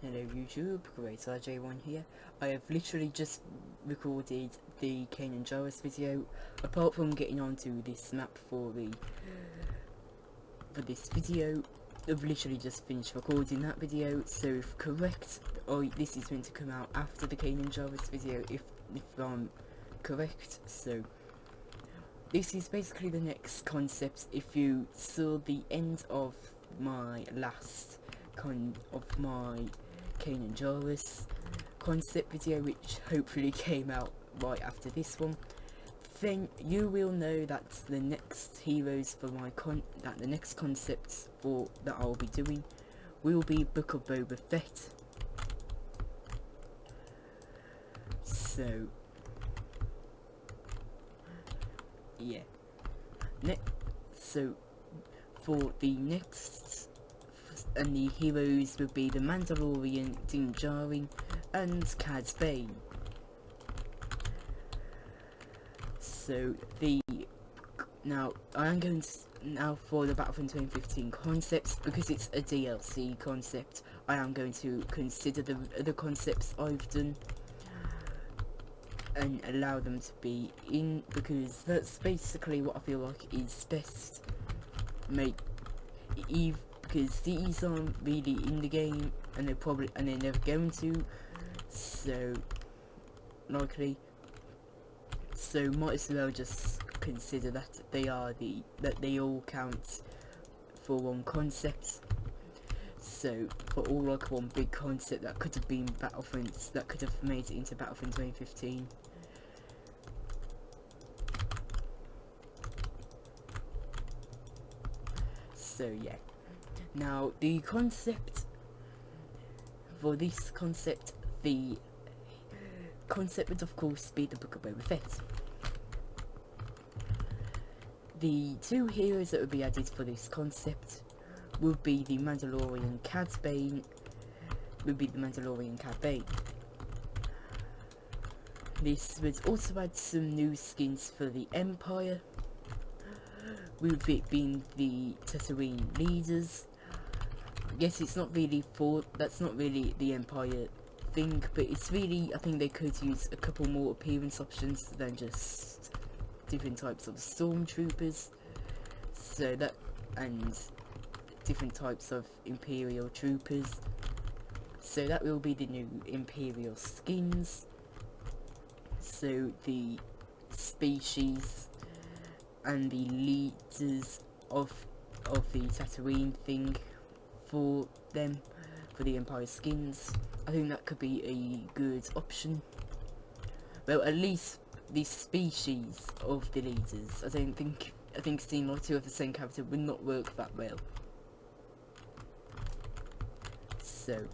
Hello YouTube, Great RJ1 here. I have literally just recorded the Kane and Jarvis video. Apart from getting onto this map for this video, I've literally just finished recording that video. So if correct, this is meant to come out after the Kane and Jarvis video if I'm correct. So this is basically the next concept. If you saw the end of my last Kane and Jarvis concept video, which hopefully came out right after this one, then you will know that the next heroes for my the next concepts that I'll be doing will be Book of Boba Fett. So yeah, so for the next, and the heroes will be the Mandalorian, Din Djarin, and Cad Bane. So now I am going to for the Battlefront 2015 concepts, because it's a DLC concept. I am going to consider the other concepts I've done and allow them to be in, because that's basically what I feel like is best. Because these aren't really in the game, and they're never going to, so likely. So might as well just consider that they all count for one concept. So for all like one big concept that could have been Battlefront, that could have made it into Battlefront 2015. So yeah. Now the concept for this concept, the concept would of course be the Book of Boba Fett. The two heroes that would be added for this concept would be the Mandalorian Cad Bane. This would also add some new skins for the Empire, with it being the Tatooine leaders. Yes, it's not really that's not really the Empire thing, but it's really, I think they could use a couple more appearance options than just different types of stormtroopers. So that, and different types of Imperial troopers. So that will be the new Imperial skins. So the species and the leaders of the Tatooine thing for them, for the Empire skins. I think that could be a good option. Well, at least the species of the leaders. I think seeing like two of the same character would not work that well. So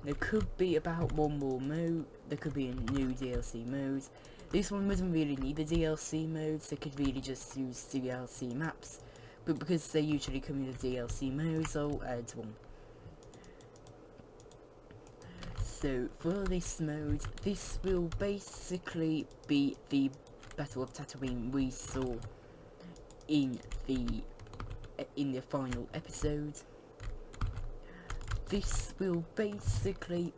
there could be about one more mode. There could be a new DLC mode. This one wouldn't really need the DLC modes. They could really just use DLC maps. But because they usually come in the DLC modes, I'll add one. So for this mode, this will basically be the Battle of Tatooine we saw in the final episode. This will basically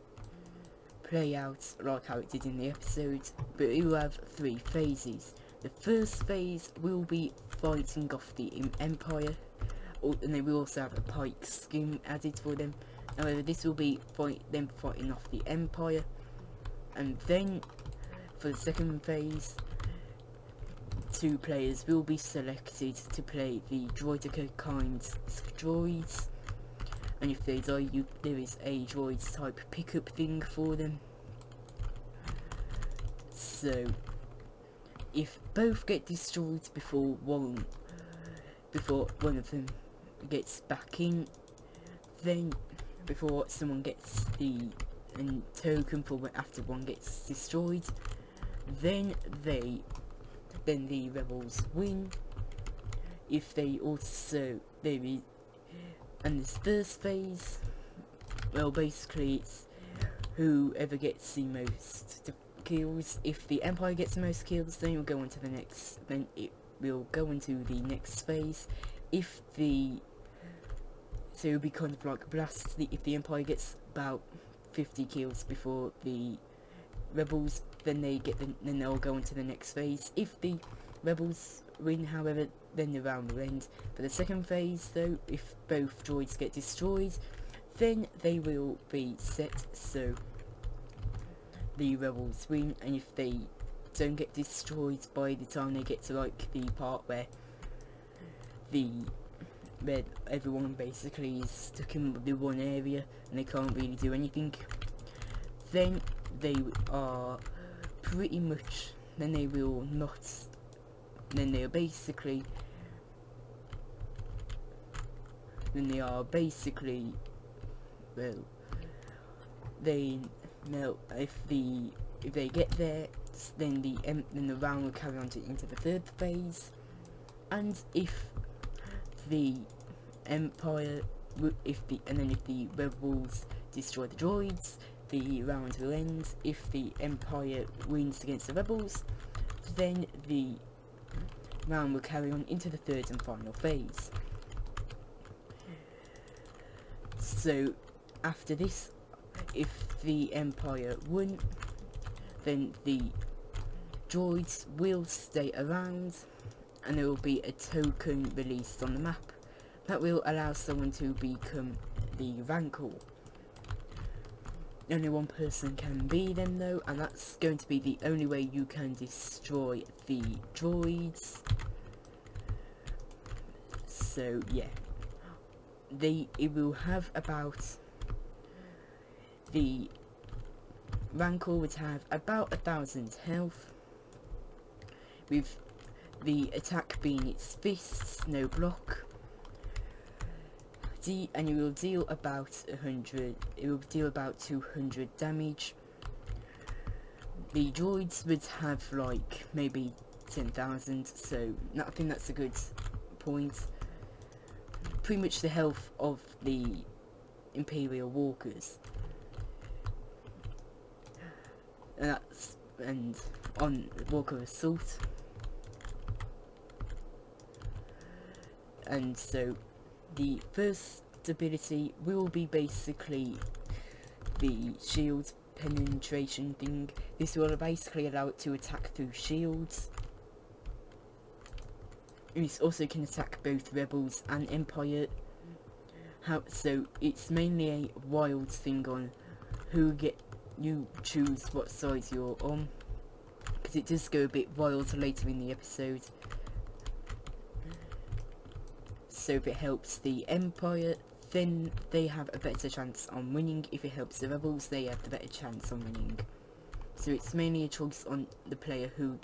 play out like how it did in the episode, but it will have three phases. The first phase will be fighting off the Empire, and they will also have a Pike skin added for them. However, this will be them fighting off the Empire, and then for the second phase, 2 players will be selected to play the droidica kind droids, and if they die, there is a droids type pickup thing for them. So if both get destroyed before one of them gets back in, then before someone gets the token for after one gets destroyed, then the rebels win. If they also and this first phase, well, basically it's whoever gets the most kills. If the Empire gets the most kills, then you'll go on to the next. Then it will go into the next phase. If the so it'll be kind of like Blast. If the Empire gets about 50 kills before the Rebels, then then they'll go on to the next phase. If the Rebels win, however, then the round will end. For the second phase, though, if both droids get destroyed, then they will be set so the Rebels win, and if they don't get destroyed by the time they get to like the part where everyone basically is stuck in the one area and they can't really do anything, then they are pretty much, then they are basically, well, if they get there, then the round will carry on into the third phase. And if the Empire, if the Rebels destroy the droids, the round will end. If the Empire wins against the Rebels, then the round will carry on into the third and final phase. So after this, if the Empire won, then the droids will stay around, and there will be a token released on the map that will allow someone to become the Rancor. Only one person can be them though, and that's going to be the only way you can destroy the droids. So yeah, it will have about, the Rancor would have about 1,000 health, with the attack being its fists, no block, and it will deal about 200 damage. The droids would have like maybe 10,000, so I think that's a good point. Pretty much the health of the Imperial Walkers. And on Walker Assault. And so the first ability will be basically the shield penetration thing. This will basically allow it to attack through shields. It also can attack both Rebels and Empire. So it's mainly a wild thing on you choose what side you're on, because it does go a bit wild later in the episode. So if it helps the Empire, then they have a better chance on winning. If it helps the Rebels, they have the better chance on winning. So it's mainly a choice on the player who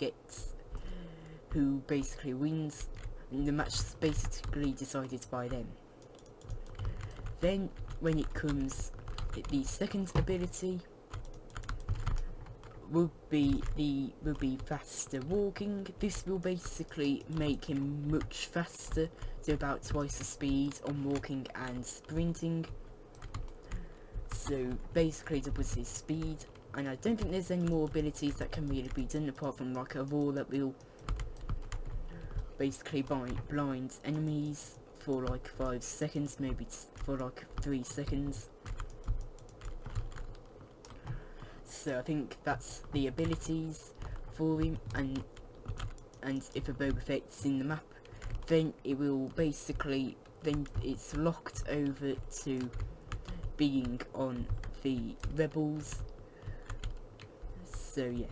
basically wins, and the match is basically decided by them. Then when it comes, the second ability will be faster walking. This will basically make him much faster, so about twice the speed on walking and sprinting. So basically doubles his speed, and I don't think there's any more abilities that can really be done apart from like a roar that will basically blind enemies for like 5 seconds, maybe for like 3 seconds. So I think that's the abilities for him, and if a Boba Fett's in the map, then it will basically, then it's locked over to being on the Rebels. So yeah,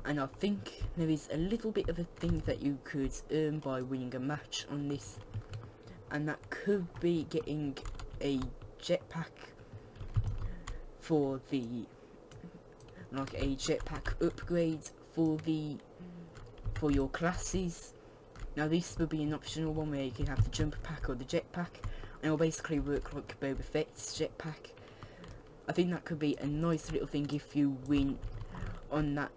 and I think there is a little bit of a thing that you could earn by winning a match on this, and that could be getting a jetpack for a jetpack upgrade for your classes. Now this will be an optional one where you can have the jumper pack or the jetpack, and it will basically work like Boba Fett's jetpack. I think that could be a nice little thing if you win on that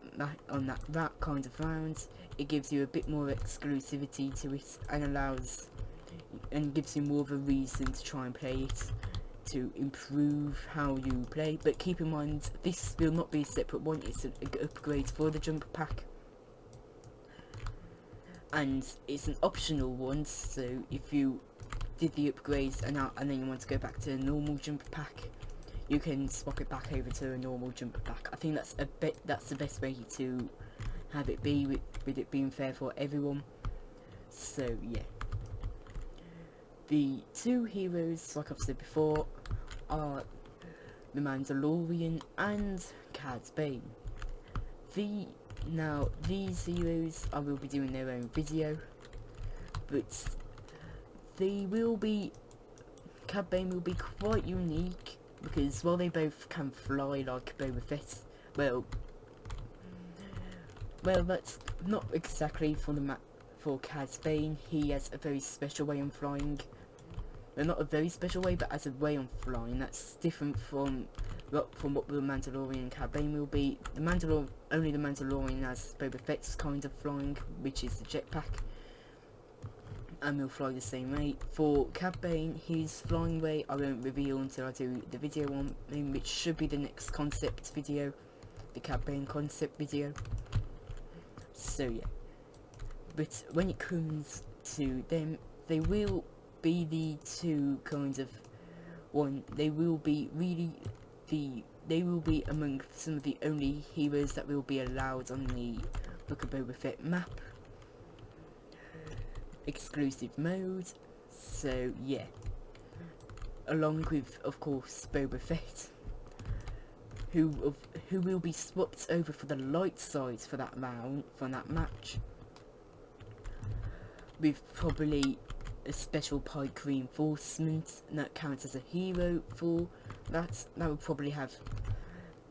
kind of round. It gives you a bit more exclusivity to it, and gives you more of a reason to try and play it, to improve how you play, but keep in mind this will not be a separate one, it's an upgrade for the jumper pack, and it's an optional one, so if you did the upgrades and then you want to go back to a normal jumper pack, you can swap it back over to a normal jumper pack. I think that's the best way to have it be, with it being fair for everyone. So yeah, the two heroes, like I've said before, are the Mandalorian and Cad Bane. Now these heroes, I will be doing their own video, but they will be, Cad Bane will be quite unique, because while they both can fly like Boba Fett, well that's not exactly for Cad Bane. He has a very special way on flying. Well, not a very special way, but as a way on flying that's different from what the Mandalorian and Cad Bane will be. Only the Mandalorian has Boba Fett's kind of flying, which is the jetpack, and will fly the same way. For Cad Bane, his flying way I won't reveal until I do the video on him, which should be the next concept video, the Cad Bane concept video. So yeah, but when it comes to them, they will be the two kinds of they will be among some of the only heroes that will be allowed on the Book of Boba Fett map exclusive mode. So yeah, along with of course Boba Fett, who will be swapped over for the light side for that match, with probably a special pike reinforcement that counts as a hero for that. That would probably have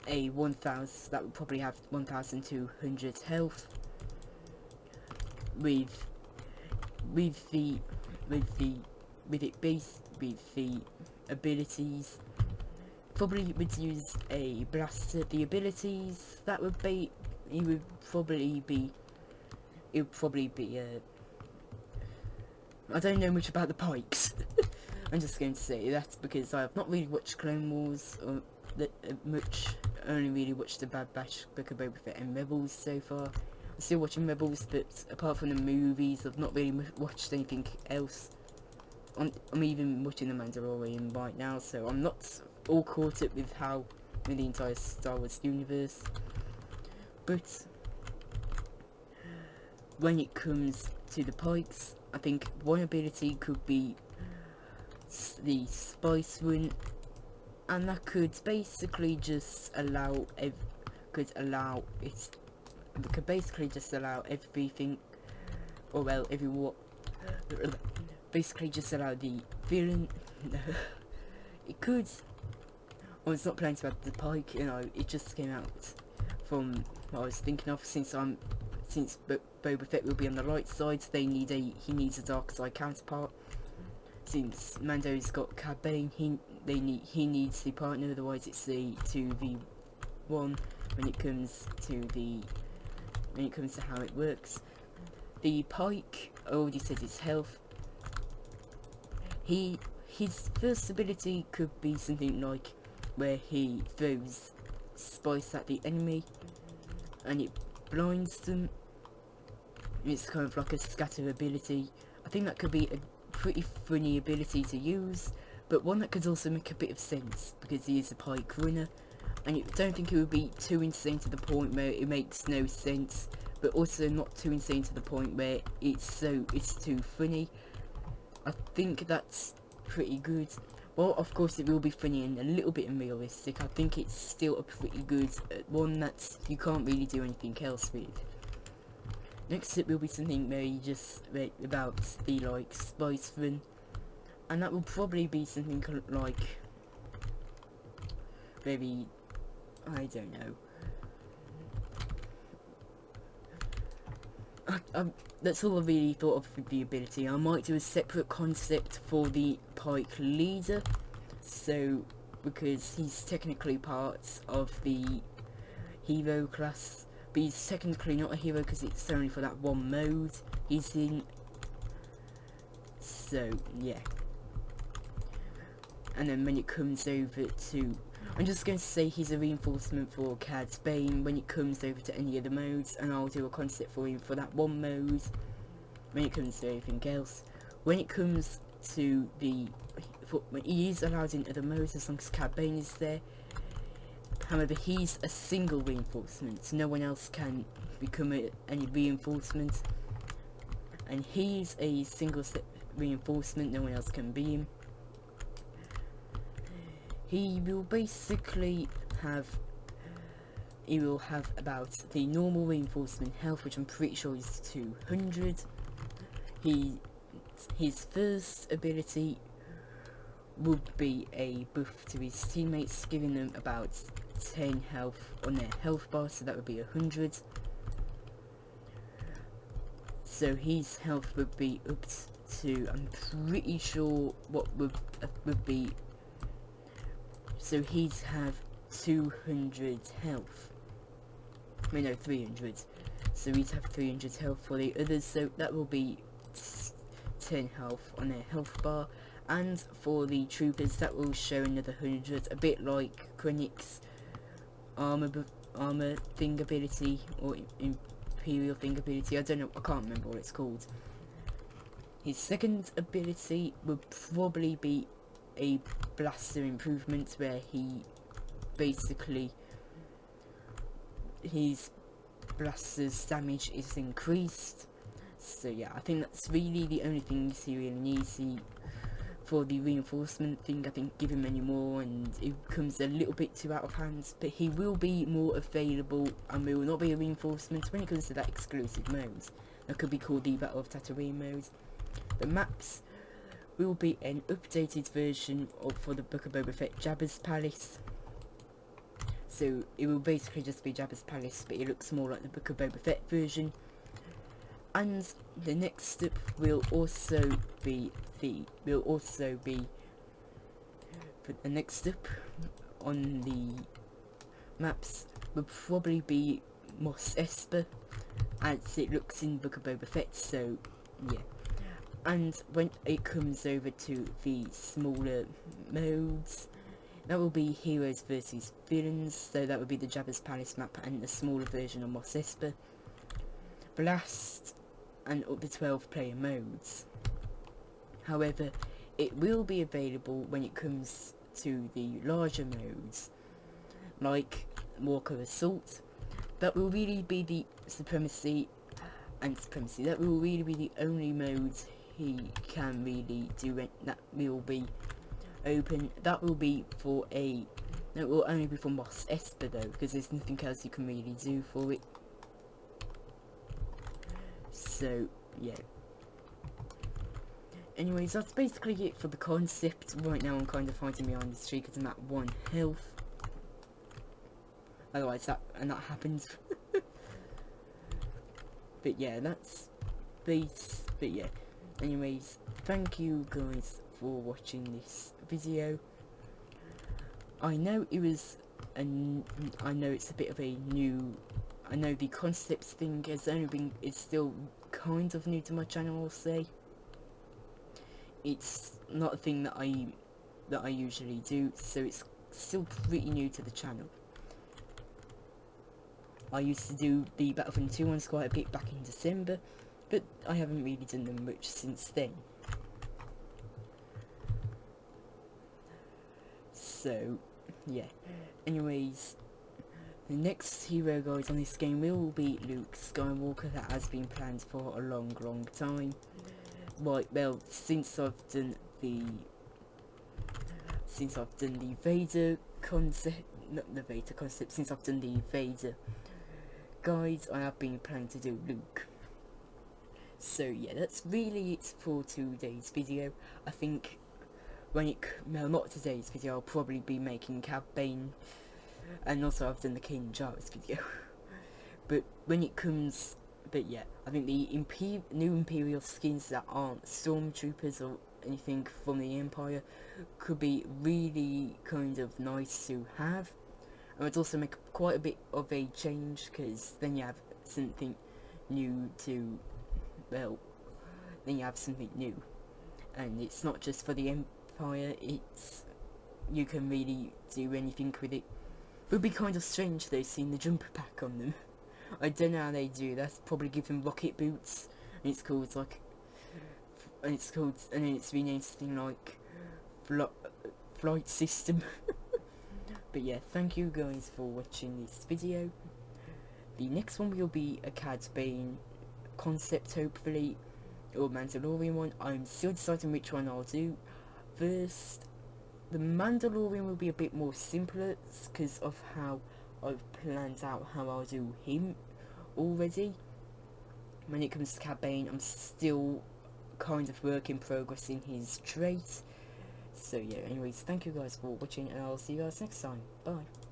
a 1,200 health, with the abilities. Probably would use a blaster. The abilities that would be, it would probably be I don't know much about the pikes. I'm just going to say that because I have not really watched Clone Wars or much. I only really watched the Bad Batch, Book of Boba Fett and Rebels so far. I'm still watching Rebels, but apart from the movies, I've not really watched anything else. I'm even watching The Mandalorian right now, so I'm not all caught up with the entire Star Wars universe. But when it comes to the pikes, I think one ability could be the Spice Run, and that could basically just allow everything, or well, basically just allow the villain. It could. I was not planning to add the pike, it just came out from what I was thinking of. Since Boba Fett will be on the light side, he needs a dark side counterpart. Since Mando's got Cad Bane, he needs the partner, otherwise it's the 2v1 when it comes to how it works. The pike, I already said his health. His first ability could be something like where he throws spice at the enemy and it blinds them. It's kind of like a scatter ability. I think that could be a pretty funny ability to use, but one that could also make a bit of sense because he is a pike runner, and I don't think it would be too insane to the point where it makes no sense, but also not too insane to the point where it's too funny. I think that's pretty good. Well, of course it will be funny and a little bit unrealistic. I think it's still a pretty good one that you can't really do anything else with. Next it will be something where you just about the Spice Run, and that will probably be something like maybe, I don't know. That's all I really thought of with the ability. I might do a separate concept for the Pike Leader, so because he's technically part of the hero class, but he's technically not a hero because it's only for that one mode he's in. So yeah, And then when it comes over to, I'm just going to say he's a reinforcement for Cad Bane when it comes over to any of the modes, and I'll do a concept for him for that one mode when it comes to everything else. When it comes to the, when he is allowed into the modes as long as Cad Bane is there. However, he's a single reinforcement, no one else can become any reinforcement, and he's a single reinforcement, no one else can be him. He will basically have, he will have about the normal reinforcement health, which I'm pretty sure is 200. His first ability would be a buff to his teammates, giving them about 10 health on their health bar, so that would be 100. So his health would be up to, I'm pretty sure what would be, so he'd have 200 health. I mean, no, 300. So he'd have 300 health for the others, so that will be 10 health on their health bar. And for the troopers, that will show another 100, a bit like Krennic's armor thing ability, or Imperial thing ability, I don't know, I can't remember what it's called. His second ability would probably be a blaster improvement, where he basically, his blaster's damage is increased. So yeah, I think that's really the only things he really needs. For the reinforcement thing, I think give him any more and it becomes a little bit too out of hand, but he will be more available and will not be a reinforcement when it comes to that exclusive mode. That could be called the Battle of Tatooine mode. The maps will be an updated version for the Book of Boba Fett Jabba's Palace. So it will basically just be Jabba's Palace, but it looks more like the Book of Boba Fett version. And the next step will also be the next step on the maps will probably be Mos Espa, as it looks in Book of Boba Fett. So yeah, and when it comes over to the smaller modes, that will be heroes versus villains. So that would be the Jabba's Palace map and the smaller version of Mos Espa, Blast, and up to 12 player modes. However, it will be available when it comes to the larger modes, like Walker Assault. That will really be the Supremacy and Supremacy. That will really be the only modes he can really do. That will be open. That will be for a. That will only be for Mos Espa though, because there's nothing else you can really do for it. So yeah. Anyways, that's basically it for the concept. Right now I'm kind of fighting behind the tree because I'm at 1 health. Otherwise that happens. But yeah, that's base. But yeah, anyways, thank you guys for watching this video. I know it was I know it's a bit of a new, I know the concepts thing has only been, it's still kind of new to my channel, I'll say. It's not a thing that I usually do, so it's still pretty new to the channel. I used to do the Battlefront 2 ones quite a bit back in December, but I haven't really done them much since then. So yeah, anyways, the next hero guys on this game will be Luke Skywalker. That has been planned for a long time. Right, well, since I've done the Vader concept, not the Vader concept, since I've done the Vader guides, I have been planning to do Luke. So yeah, that's really it for today's video. I think well, not today's video, I'll probably be making Cad Bane, and also I've done the King Jarvis video. But when it comes, but yeah, I think the new Imperial skins that aren't Stormtroopers or anything from the Empire could be really kind of nice to have. And would also make quite a bit of a change, because then you have something new to, well, then you have something new. And it's not just for the Empire, it's you can really do anything with it. It would be kind of strange though, seeing the jumper pack on them. I don't know how they do. That's probably give them rocket boots, and it's called like, and then it's renamed something like flight system. But yeah, thank you guys for watching this video. The next one will be a Cad Bane concept, hopefully, or Mandalorian one. I'm still deciding which one I'll do first. The Mandalorian will be a bit more simpler because of how I've planned out how I'll do him already. When it comes to Cad Bane, I'm still kind of work in progress in his trait. So yeah, anyways, thank you guys for watching, and I'll see you guys next time. Bye.